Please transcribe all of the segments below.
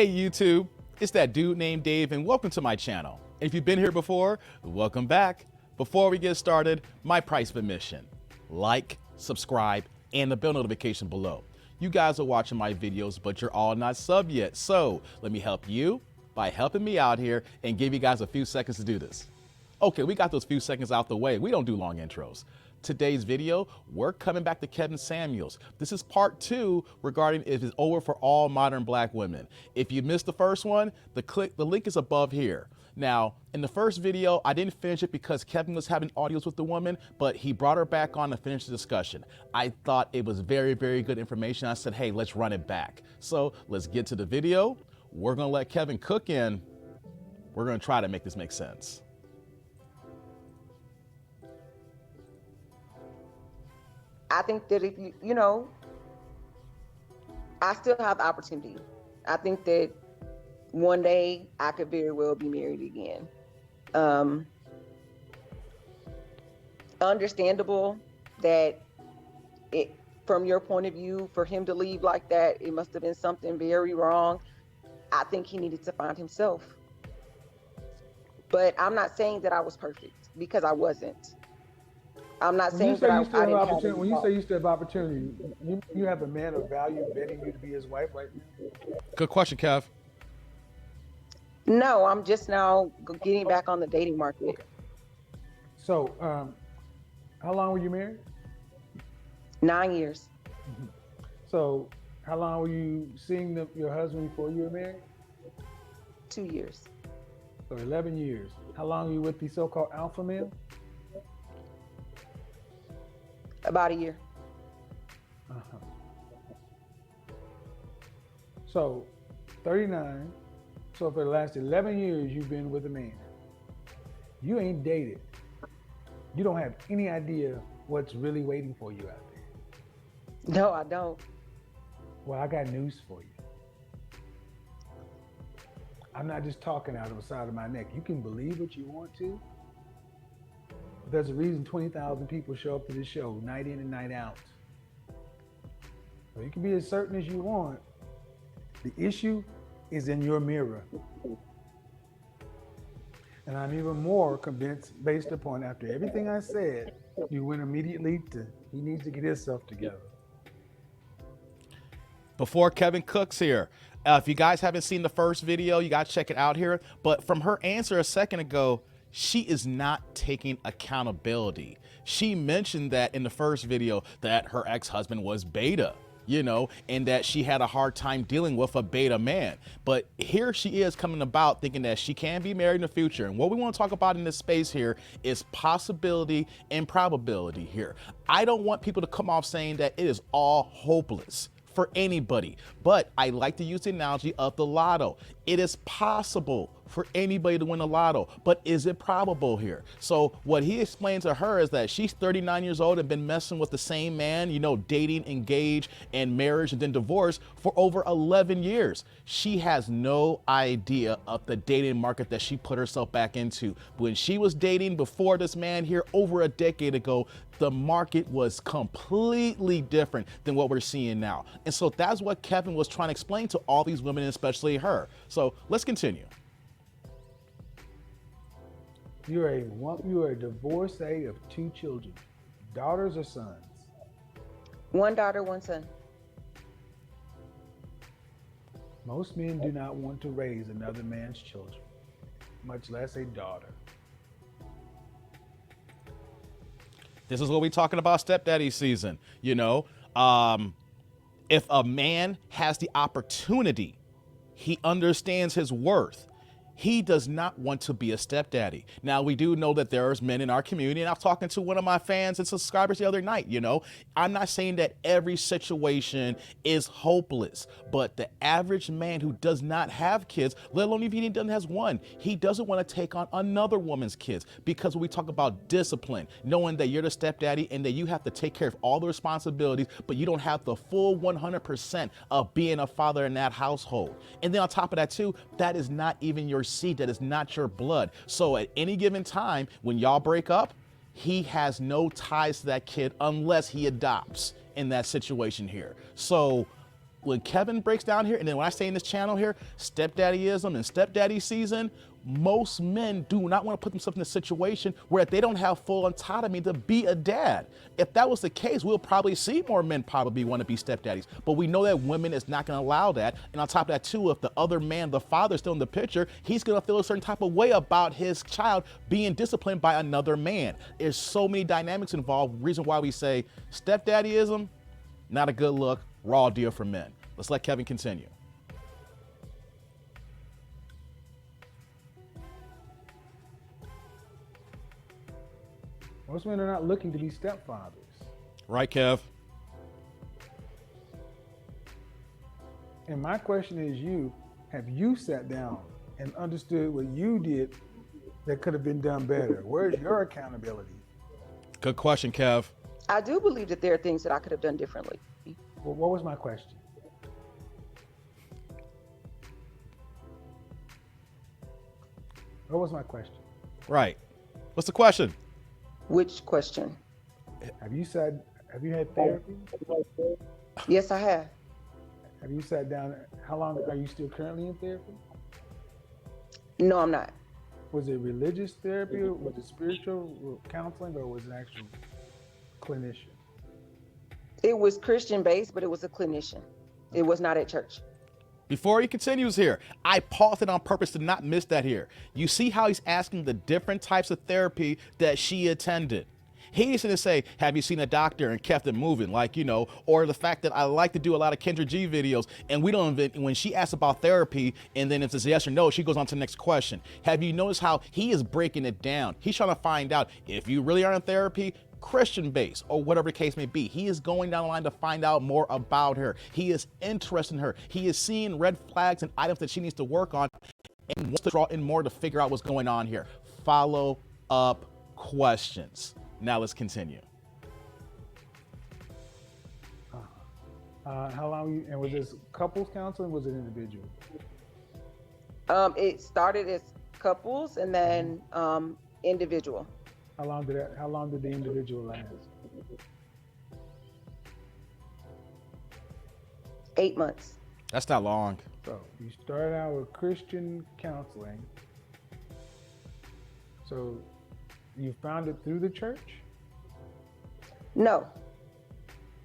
Hey YouTube, it's that dude named Dave and welcome to my channel. If you've been here before, welcome back. Before we get started, my price of admission. Like, subscribe, and the bell notification below. You guys are watching my videos, but you're all not sub yet. So let me help you by helping me out here and give you guys a few seconds to do this. Okay, we got those few seconds out the way. We don't do long intros. Today's video, we're coming back to Kevin Samuels. This is part 2 regarding if it's over for all modern black women. If you missed the first one, the link is above here. Now, in the first video, I didn't finish it because Kevin was having audios with the woman, but he brought her back on to finish the discussion. I thought it was very, very good information. I said, hey, let's run it back. So let's get to the video. We're gonna let Kevin cook in. We're gonna try to make this make sense. I think that if I still have the opportunity. I think that one day I could very well be married again. Understandable that it, from your point of view, for him to leave like that, it must have been something very wrong. I think he needed to find himself. But I'm not saying that I was perfect because I wasn't. I'm not saying that I didn't have any. When you say you still have opportunity, you have a man of value betting you to be his wife right now? Good question, Kev. No, I'm just now getting back on the dating market. Okay. So, how long were you married? 9 years. Mm-hmm. So, how long were you seeing your husband before you were married? 2 years. So 11 years. How long were you with the so-called alpha male? About a year. Uh-huh. So 39. So for the last 11 years, you've been with a man. You ain't dated. You don't have any idea what's really waiting for you out there. No, I don't. Well, I got news for you. I'm not just talking out of the side of my neck. You can believe what you want to. There's a reason 20,000 people show up to this show night in and night out. So you can be as certain as you want. The issue is in your mirror. And I'm even more convinced, based upon after everything I said, you went immediately to, he needs to get himself together. Before Kevin cooks here, if you guys haven't seen the first video, you got to check it out here. But from her answer a second ago, she is not taking accountability. She mentioned that in the first video that her ex-husband was beta, and that she had a hard time dealing with a beta man. But here she is coming about thinking that she can be married in the future. And what we want to talk about in this space here is possibility and probability here. I don't want people to come off saying that it is all hopeless for anybody, but I like to use the analogy of the lotto. It is possible for anybody to win the lotto, but is it probable here? So what he explained to her is that she's 39 years old and been messing with the same man, dating, engaged, and marriage, and then divorce for over 11 years. She has no idea of the dating market that she put herself back into. When she was dating before this man here over a decade ago, the market was completely different than what we're seeing now. And so that's what Kevin was trying to explain to all these women, especially her. So let's continue. You're a divorcee of 2 children, daughters or sons? 1 daughter, 1 son. Most men do not want to raise another man's children, much less a daughter. This is what we're talking about stepdaddy season. If a man has the opportunity, he understands his worth. He does not want to be a stepdaddy. Now, we do know that there's men in our community, and I was talking to one of my fans and subscribers the other night, I'm not saying that every situation is hopeless, but the average man who does not have kids, let alone if he doesn't have one, he doesn't want to take on another woman's kids, because when we talk about discipline, knowing that you're the stepdaddy and that you have to take care of all the responsibilities, but you don't have the full 100% of being a father in that household. And then on top of that too, that is not even your seed, that is not your blood. So at any given time, when y'all break up, he has no ties to that kid unless he adopts in that situation here. So when Kevin breaks down here, and then when I say in this channel here, stepdaddyism and stepdaddy season, most men do not want to put themselves in a situation where they don't have full autonomy to be a dad. If that was the case, we'll probably see more men probably want to be stepdaddies. But we know that women is not going to allow that. And on top of that too, if the other man, the father, is still in the picture, he's going to feel a certain type of way about his child being disciplined by another man. There's so many dynamics involved. Reason why we say stepdaddyism, not a good look, raw deal for men. Let's let Kevin continue. Most men are not looking to be stepfathers. Right, Kev? And my question is have you sat down and understood what you did that could have been done better? Where's your accountability? Good question, Kev. I do believe that there are things that I could have done differently. Well, what was my question? What was my question? Right. What's the question? Which question? Have you had therapy? Yes, I have. Have you sat down? How long are you still currently in therapy? No, I'm not. Was it religious therapy, or was it spiritual counseling, or was it actual clinician? It was Christian based, but it was a clinician. It was not at church. Before he continues here, I paused it on purpose to not miss that here. You see how he's asking the different types of therapy that she attended. He used to say, have you seen a doctor, and kept it moving, like, you know, or the fact that I like to do a lot of Kendra G videos, and we don't even, when she asks about therapy, and then if it's yes or no, she goes on to the next question. Have you noticed how he is breaking it down? He's trying to find out if you really are in therapy, Christian based, or whatever the case may be. He is going down the line to find out more about her. He is interested in her. He is seeing red flags and items that she needs to work on, and wants to draw in more to figure out what's going on here. Follow up questions. Now let's continue. How long? And was this couples counseling? Was it individual? It started as couples and then individual. How long did the individual last? 8 months. That's not long. So you started out with Christian counseling. So you found it through the church? No.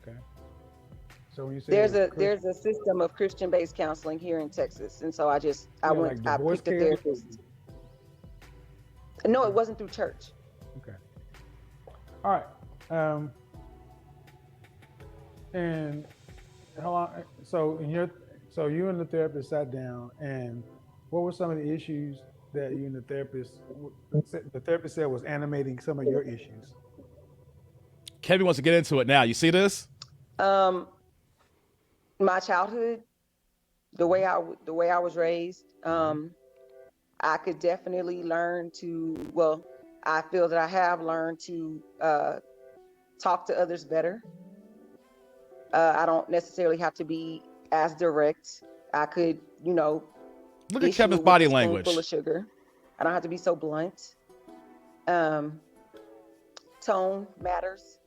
Okay. So when you say there's a system of Christian based counseling here in Texas, and so I picked a therapist. No, it wasn't through church. Okay. All right. And how long? So you and the therapist sat down, and what were some of the issues that you and the therapist said was animating some of your issues? Kevin wants to get into it now. You see this? My childhood, the way I was raised, I could definitely learn to. Well, I feel that I have learned to talk to others better. I don't necessarily have to be as direct. I could, Look at Kevin's body language. Full of sugar. I don't have to be so blunt. Tone matters.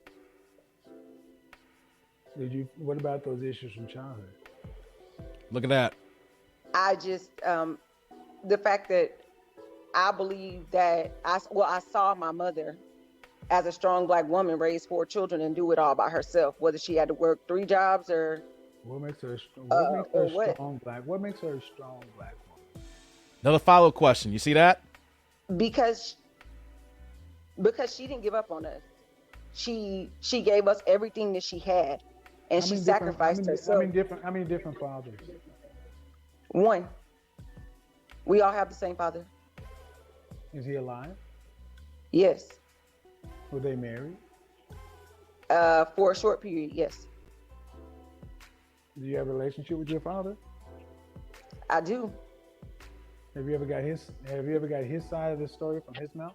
What about those issues from childhood? Look at that. I just, the fact that I believe that I saw my mother as a strong Black woman raise 4 children and do it all by herself, whether she had to work 3 jobs or. What makes her a strong Black woman? Another follow-up question. You see that? Because she didn't give up on us. She gave us everything that she had, and she sacrificed herself. How many different fathers? 1. We all have the same father. Is he alive? Yes. Were they married? For a short period, yes. Do you have a relationship with your father? I do. Have you ever got his side of the story from his mouth?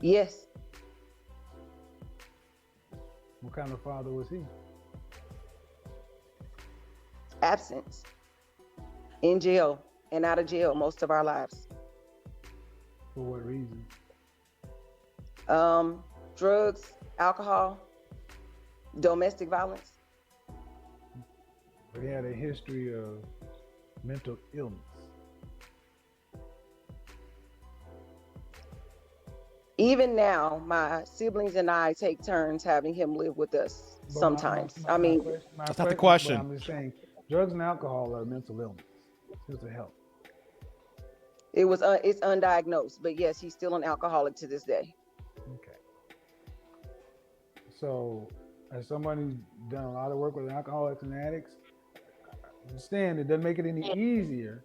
Yes. What kind of father was he? Absence. In jail and out of jail most of our lives. For what reason? Drugs, alcohol, domestic violence. but he had a history of mental illness. Even now, my siblings and I take turns having him live with us But sometimes. That's not the question. I'm just saying, drugs and alcohol are mental illness. It's a help. It's undiagnosed, but yes, he's still an alcoholic to this day. Okay. So, as somebody who's done a lot of work with alcoholics and addicts, I understand it doesn't make it any easier.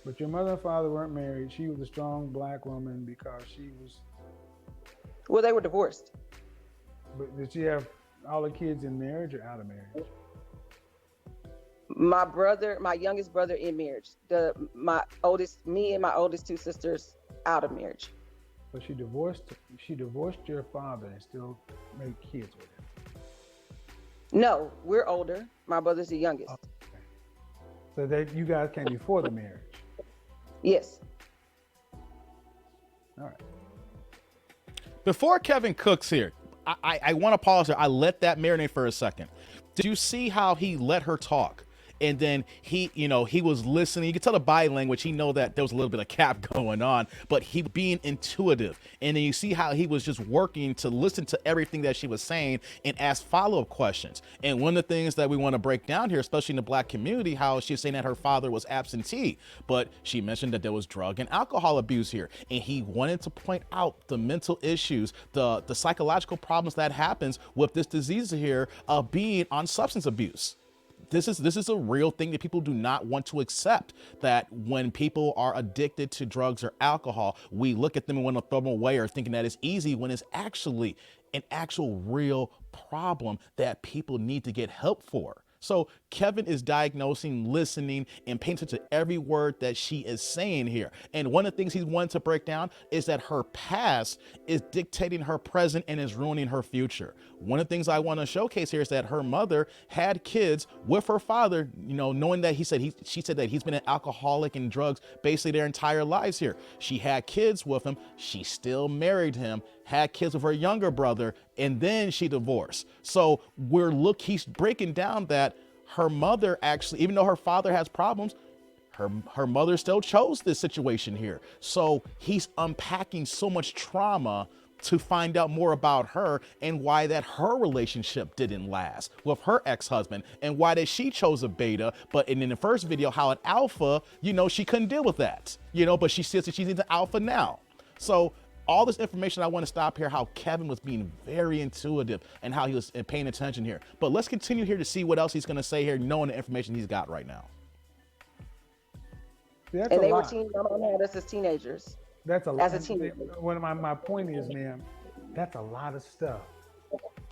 But your mother and father weren't married. She was a strong black woman because she was. Well, they were divorced. But did she have all the kids in marriage or out of marriage? My youngest brother in marriage. Me and my oldest two sisters out of marriage. But she divorced your father and still made kids with him. No, we're older. My brother's the youngest. Okay. So that you guys came before the marriage. Yes. All right. Before Kevin cooks here, I want to pause there. I let that marinate for a second. Did you see how he let her talk? And then he was listening. You could tell the body language. He know that there was a little bit of cap going on, but he being intuitive. And then you see how he was just working to listen to everything that she was saying and ask follow-up questions. And one of the things that we want to break down here, especially in the black community, how she's saying that her father was absentee, but she mentioned that there was drug and alcohol abuse here. And he wanted to point out the mental issues, the psychological problems that happens with this disease here of being on substance abuse. This is a real thing that people do not want to accept, that when people are addicted to drugs or alcohol, we look at them and want to throw them away or thinking that it's easy when it's actually an actual real problem that people need to get help for. So Kevin is diagnosing, listening, and paying attention to every word that she is saying here. And one of the things he's wanting to break down is that her past is dictating her present and is ruining her future. One of the things I want to showcase here is that her mother had kids with her father, knowing that she said that he's been an alcoholic and drugs basically their entire lives here. She had kids with him. She still married him, had kids with her younger brother, and then she divorced. So he's breaking down that her mother actually, even though her father has problems, her mother still chose this situation here. So he's unpacking so much trauma to find out more about her and why that her relationship didn't last with her ex-husband and why that she chose a beta. But in the first video, how an alpha, she couldn't deal with that, but she says that she's into alpha now. So all this information, I want to stop here, how Kevin was being very intuitive and how he was paying attention here. But let's continue here to see what else he's going to say here, knowing the information he's got right now. That's and a they lot. were my mom had us as teenagers. That's a lot. As a teenager. My point is, ma'am, that's a lot of stuff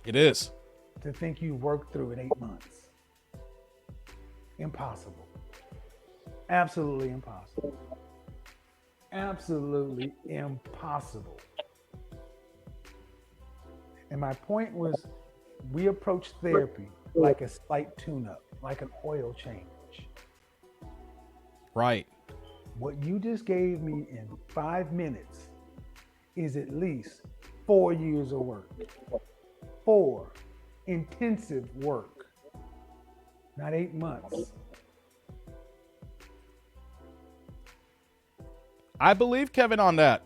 It is. to think you worked through in 8 months. Impossible. Absolutely impossible. Absolutely impossible. And my point was, we approach therapy like a slight tune-up, like an oil change. Right. What you just gave me in 5 minutes is at least 4 years of work. 4 intensive work, not 8 months. I believe Kevin on that.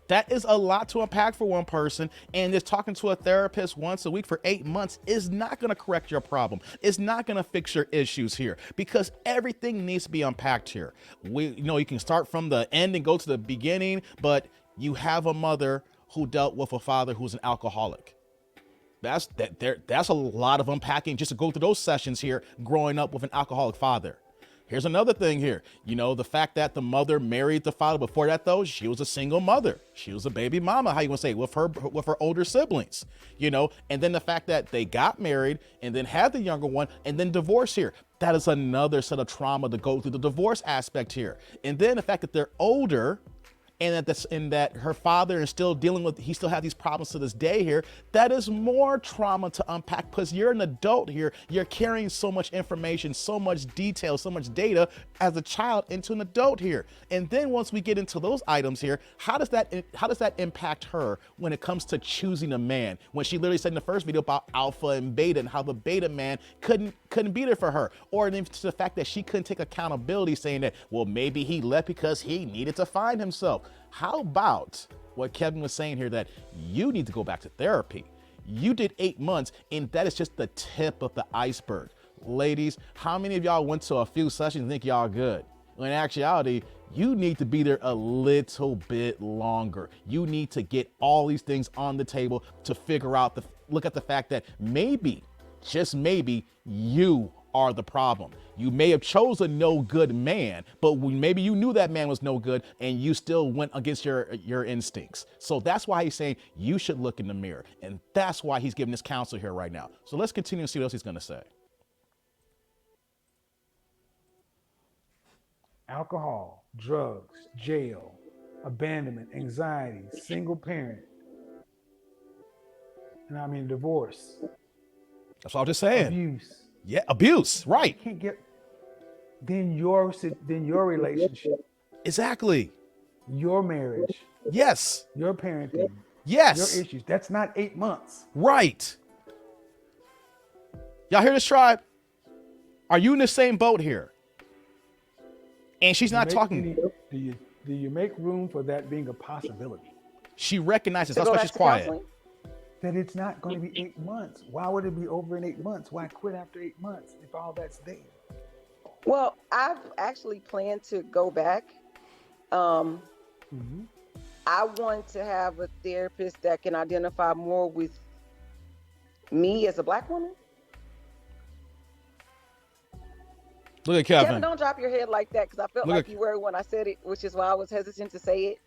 That is a lot to unpack for one person, and just talking to a therapist once a week for 8 months is not going to correct your problem. It's not going to fix your issues here because everything needs to be unpacked here. You can start from the end and go to the beginning, but you have a mother who dealt with a father who's an alcoholic. That's a lot of unpacking just to go through those sessions here, growing up with an alcoholic father. Here's another thing here. The fact that the mother married the father. Before that, though, she was a single mother. She was a baby mama, how you want to say, with her older siblings, and then the fact that they got married and then had the younger one and then divorced here. That is another set of trauma to go through, the divorce aspect here. And then the fact that they're older and that her father is still dealing with, he still has these problems to this day here, that is more trauma to unpack, because you're an adult here. You're carrying so much information, so much detail, so much data as a child into an adult here. And then once we get into those items here, how does that impact her when it comes to choosing a man? When she literally said in the first video about alpha and beta and how the beta man couldn't be there for her, or even to the fact that she couldn't take accountability, saying that, well, maybe he left because he needed to find himself. How about what Kevin was saying here, that you need to go back to therapy? You did 8 months, and that is just the tip of the iceberg. Ladies, how many of y'all went to a few sessions and think y'all good? When in actuality, you need to be there a little bit longer. You need to get all these things on the table to figure out, look at the fact that maybe, just maybe, you are the problem. You may have chose a no good man, but maybe you knew that man was no good and you still went against your instincts. So that's why he's saying you should look in the mirror. And that's why he's giving this counsel here right now. So let's continue and see what else he's going to say. Alcohol, drugs, jail, abandonment, anxiety, single parent. And I mean divorce. That's all I'm just saying. Abuse. Yeah, abuse, right. You can't get then your relationship, Exactly. your marriage, Yes. your parenting, Yes. your issues. That's not 8 months. Right. Y'all hear this, tribe? Are you in the same boat here? And she's not talking. Do you make room for that being a possibility? She recognizes, To that's go why back she's to quiet. counseling? That it's not going to be 8 months. Why would it be over in 8 months? Why quit after 8 months if all that's there? Well, I've actually planned to go back. I want to have a therapist that can identify more with me as a Black woman. Look at Kevin. Kevin, don't drop your head like that, because I felt Look like at- you were when I said it, which is why I was hesitant to say it.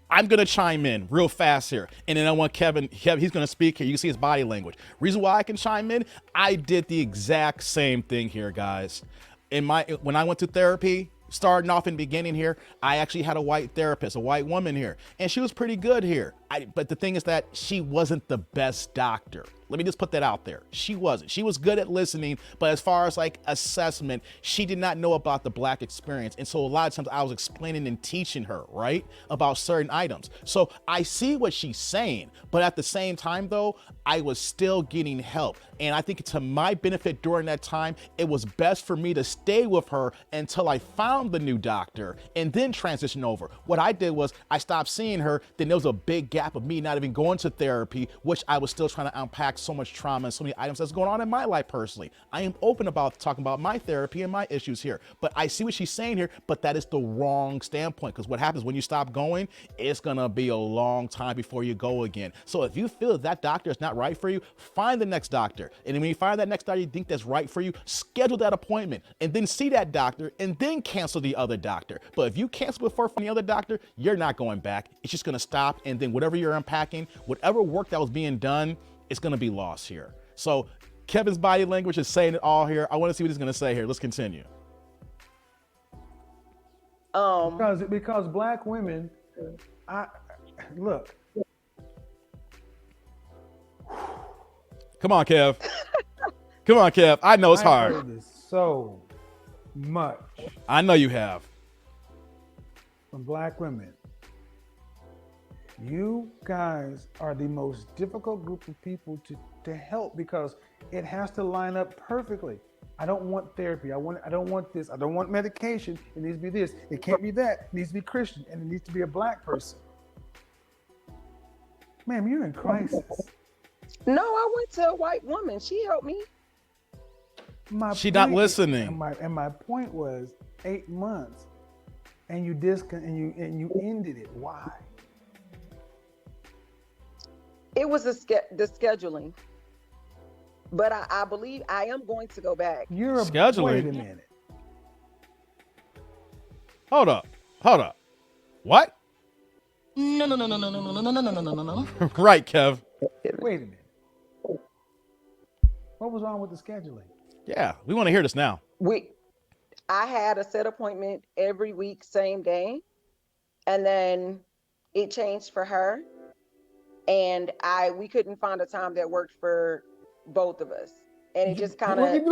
I'm going to chime in real fast here. And then I want Kevin, he's going to speak here. You can see his body language. Reason why I can chime in, I did the exact same thing here, guys. When I went to therapy, starting off in the beginning here, I actually had a white therapist, a white woman here, and she was pretty good here. But the thing is that she wasn't the best doctor. Let me just put that out there. She wasn't. She was good at listening, but as far as like assessment, she did not know about the Black experience. And so a lot of times I was explaining and teaching her, right, about certain items. So I see what she's saying, but at the same time though, I was still getting help. And I think to my benefit during that time, it was best for me to stay with her until I found the new doctor and then transition over. What I did was I stopped seeing her. Then there was a big gap of me not even going to therapy, which I was still trying to unpack so much trauma and so many items that's going on in my life personally. I am open about talking about my therapy and my issues here, but I see what she's saying here, but that is the wrong standpoint, because what happens when you stop going, it's gonna be a long time before you go again. So if you feel that doctor is not right for you, find the next doctor. And when you find that next doctor you think that's right for you, schedule that appointment and then see that doctor and then cancel the other doctor. But if you cancel before from the other doctor, you're not going back. It's just gonna stop, and then whatever you're unpacking, whatever work that was being done, it's gonna be lost here. So Kevin's body language is saying it all here. I want to see what he's gonna say here. Let's continue. Because Black women, look. Come on, Kev. Come on, Kev. I know it's I've hard. heard this so much I know you have. from Black women. You guys are the most difficult group of people to help, because it has to line up perfectly. I don't want therapy. I don't want this. I don't want medication. It needs to be this. It can't be that. It needs to be Christian, and it needs to be a Black person. Ma'am, you're in crisis. No, I went to a white woman. She helped me. She not listening. And my point was 8 months, and you ended it. Why? It was the scheduling. But I believe I am going to go back. Scheduling? Wait a minute. Hold up. What? No. Right, Kev. Wait a minute. What was wrong with the scheduling? Yeah, we want to hear this now. I had a set appointment every week, same day. and then it changed for her, and we couldn't find a time that worked for both of us, and it just kind of like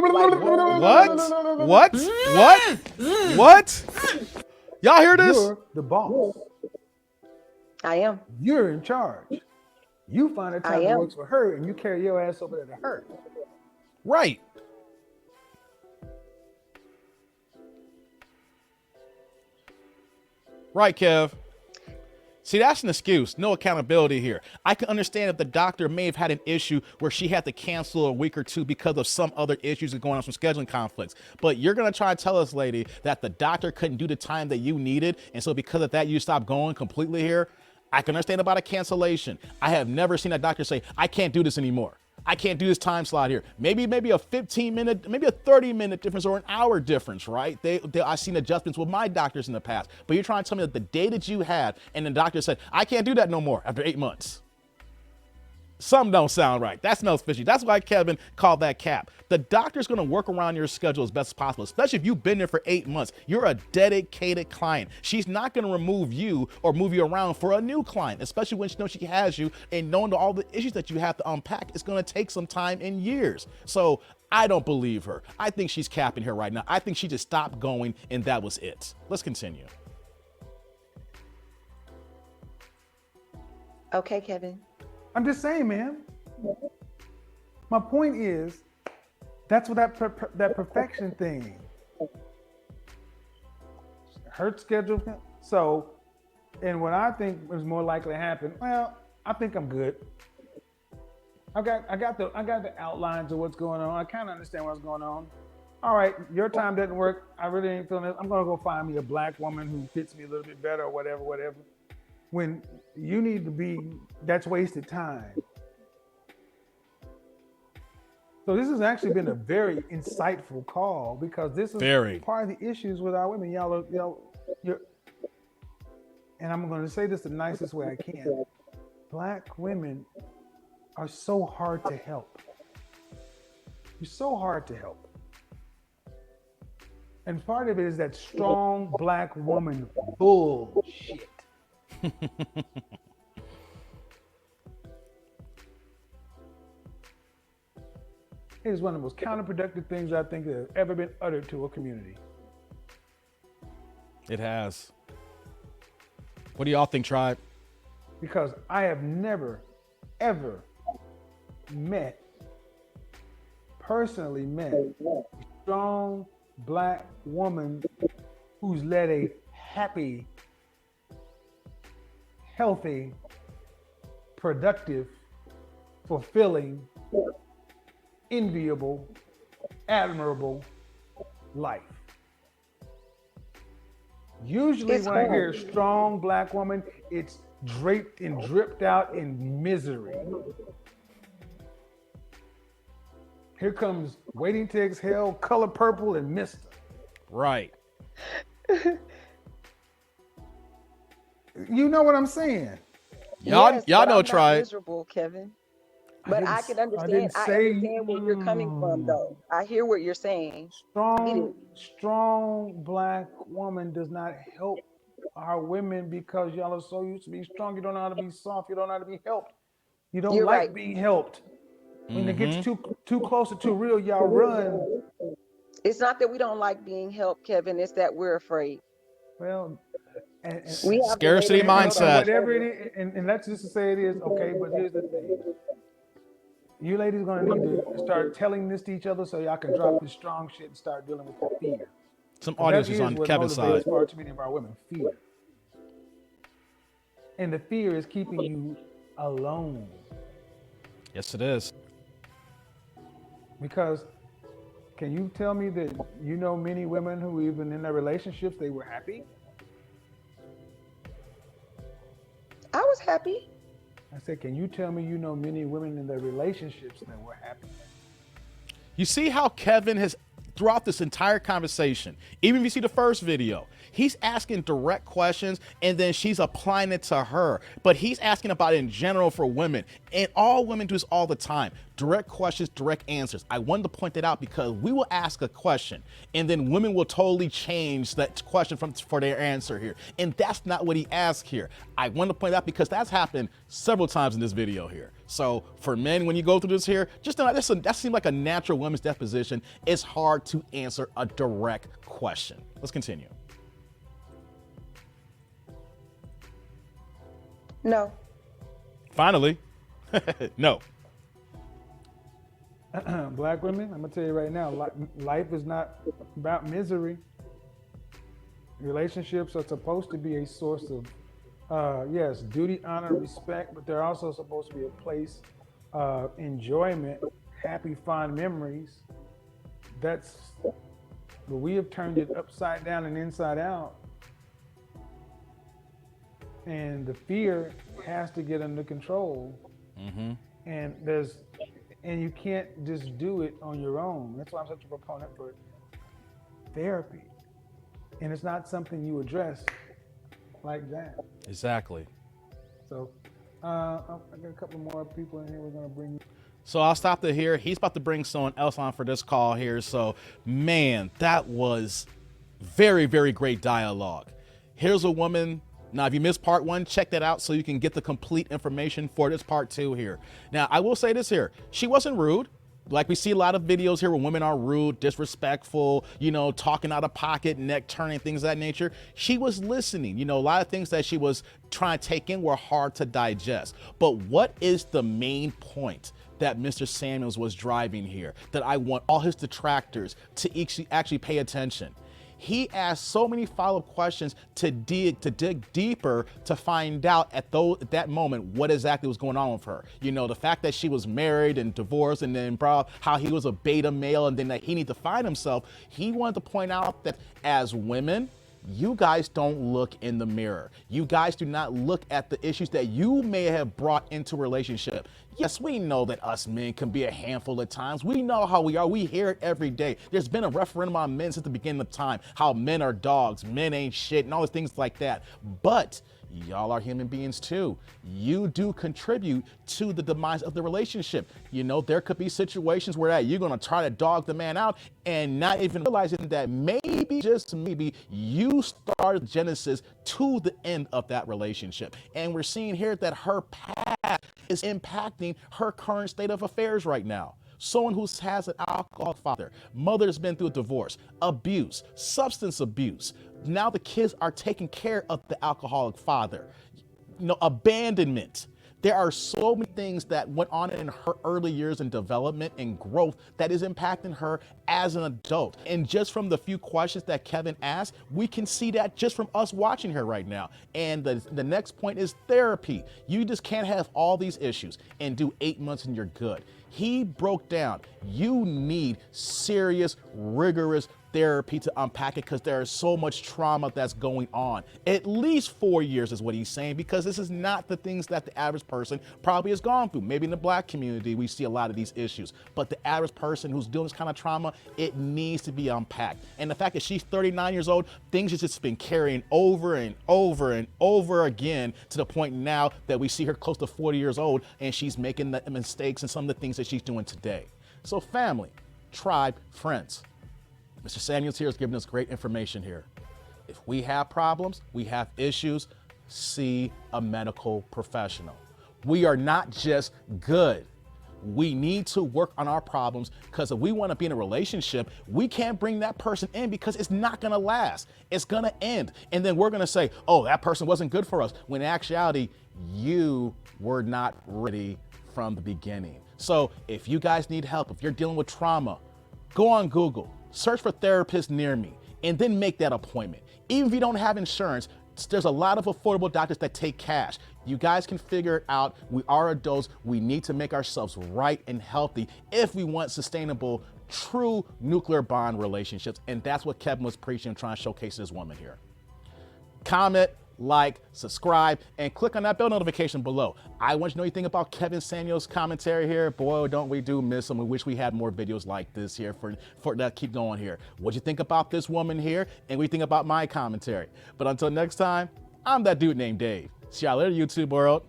What? Y'all hear this? You're the boss. I am. You're in charge. You find a time that works for her, and you carry your ass over there to her. Right. Right, Kev. See, that's an excuse. No accountability here. I can understand if the doctor may have had an issue where she had to cancel a week or two because of some other issues going on, some scheduling conflicts. But you're going to try to tell us, lady, that the doctor couldn't do the time that you needed. And so because of that, you stopped going completely here. I can understand about a cancellation. I have never seen a doctor say, I can't do this anymore. I can't do this time slot here. Maybe a 15-minute, maybe a 30-minute difference or an hour difference, right? I've seen adjustments with my doctors in the past. But you're trying to tell me that the day that you had and the doctor said, I can't do that no more after 8 months. Some don't sound right. That smells fishy. That's why Kevin called that cap. The doctor's going to work around your schedule as best as possible, especially if you've been there for 8 months. You're a dedicated client. She's not going to remove you or move you around for a new client, especially when she knows she has you, and knowing all the issues that you have to unpack. It's going to take some time and years. So I don't believe her. I think she's capping here right now. I think she just stopped going and that was it. Let's continue. Okay, Kevin. I'm just saying, man. My point is, that's what that perfection thing. Her schedule. So, and what I think is more likely to happen, well, I think I'm good. I got the outlines of what's going on. I kind of understand what's going on. All right, your time doesn't work. I really ain't feeling it. I'm gonna go find me a black woman who fits me a little bit better or whatever. When you need to be, that's wasted time. So this has actually been a very insightful call, because this is part of the issues with our women. You're, and I'm going to say this the nicest way I can. Black women are so hard to help. You're so hard to help. And part of it is that strong black woman bullshit. It is one of the most counterproductive things I think that has ever been uttered to a community. It has. What do y'all think, Tribe? Because I have never, ever personally met a strong black woman who's led a happy, healthy, productive, fulfilling, enviable, admirable life. Usually when I hear a strong black woman, it's draped and dripped out in misery. Here comes Waiting to Exhale, Color Purple, and Mister. Right. You know what I'm saying? Y'all know, Tribe. Miserable, Kevin. But I can understand. I understand where you're coming from, though. I hear what you're saying. Strong black woman does not help our women because y'all are so used to being strong. You don't know how to be soft. You don't know how to be helped. You don't like being helped. When it gets too close or too real, y'all run. It's not that we don't like being helped, Kevin. It's that we're afraid. Well, and we have scarcity mindset. Whatever it is, and let's just say it is okay. But here's the thing. You ladies are going to need to start telling this to each other so y'all can drop this strong shit and start dealing with the fear. Some audience is on Kevin's side. Far too many of our women, fear. And the fear is keeping you alone. Yes, it is. Because can you tell me that you know many women who even in their relationships, they were happy? I was happy. I said, can you tell me you know many women in their relationships that were happy? You see how Kevin has, throughout this entire conversation, even if you see the first video, he's asking direct questions and then she's applying it to her. But he's asking about it in general for women. And all women do this all the time. Direct questions, direct answers. I wanted to point that out because we will ask a question and then women will totally change that question for their answer here. And that's not what he asked here. I wanted to point out because that's happened several times in this video here. So for men, when you go through this here, just know that seems like a natural women's disposition. It's hard to answer a direct question. Let's continue. No. Finally, no. Black women, I'm gonna tell you right now, life is not about misery. Relationships are supposed to be a source of, yes, duty, honor, respect, but they're also supposed to be a place of enjoyment, happy, fond memories. But we have turned it upside down and inside out. And the fear has to get under control. Mm-hmm. And you can't just do it on your own. That's why I'm such a proponent for therapy. And it's not something you address like that. Exactly. So I got a couple more people in here we're gonna bring. So I'll stop it here. He's about to bring someone else on for this call here. So man, that was very, very great dialogue. Here's a woman. Now, if you missed part 1, check that out so you can get the complete information for this part 2 here. Now, I will say this here. She wasn't rude. Like we see a lot of videos here where women are rude, disrespectful, you know, talking out of pocket, neck turning, things of that nature. She was listening. You know, a lot of things that she was trying to take in were hard to digest. But what is the main point that Mr. Samuels was driving here that I want all his detractors to actually pay attention? He asked so many follow-up questions to dig deeper to find out at that moment what exactly was going on with her. You know, the fact that she was married and divorced, and then how he was a beta male, and then that he needed to find himself. He wanted to point out that as women, you guys don't look in the mirror. You guys do not look at the issues that you may have brought into a relationship. Yes, we know that us men can be a handful at times. We know how we are. We hear it every day. There's been a referendum on men since the beginning of time, how men are dogs, men ain't shit, and all the things like that. But y'all are human beings too. You do contribute to the demise of the relationship. You know, there could be situations where you're gonna try to dog the man out and not even realizing that maybe, just maybe, you started Genesis to the end of that relationship. And we're seeing here that her past is impacting her current state of affairs right now. Someone who has an alcoholic father, mother's been through a divorce, abuse, substance abuse. Now the kids are taking care of the alcoholic father. You know, abandonment. There are so many things that went on in her early years in development and growth that is impacting her as an adult. And just from the few questions that Kevin asked, we can see that just from us watching her right now. And the next point is therapy. You just can't have all these issues and do 8 months and you're good. He broke down, you need serious, rigorous therapy to unpack it because there is so much trauma that's going on. At least 4 years is what he's saying, because this is not the things that the average person probably has gone through. Maybe in the Black community, we see a lot of these issues, but the average person who's doing this kind of trauma, it needs to be unpacked. And the fact that she's 39 years old, things have just been carrying over and over and over again to the point now that we see her close to 40 years old and she's making the mistakes and some of the things that she's doing today. So family, tribe, friends, Mr. Samuels here is giving us great information here. If we have problems, we have issues, see a medical professional. We are not just good. We need to work on our problems, because if we want to be in a relationship, we can't bring that person in because it's not going to last. It's going to end. And then we're going to say, oh, that person wasn't good for us, when in actuality, you were not ready from the beginning. So if you guys need help, if you're dealing with trauma, go on Google, search for therapists near me, and then make that appointment. Even if you don't have insurance, there's a lot of affordable doctors that take cash. You guys can figure it out. We are adults. We need to make ourselves right and healthy if we want sustainable, true nuclear bond relationships. And that's what Kevin was preaching and trying to showcase this woman here. Comment, like, subscribe, and click on that bell notification below. I want you to know anything about Kevin Samuels' commentary here. Boy, don't we do miss him. We wish we had more videos like this here for that keep going here. What you think about this woman here, and what you think about my commentary? But until next time, I'm that dude named Dave. See y'all later, YouTube world.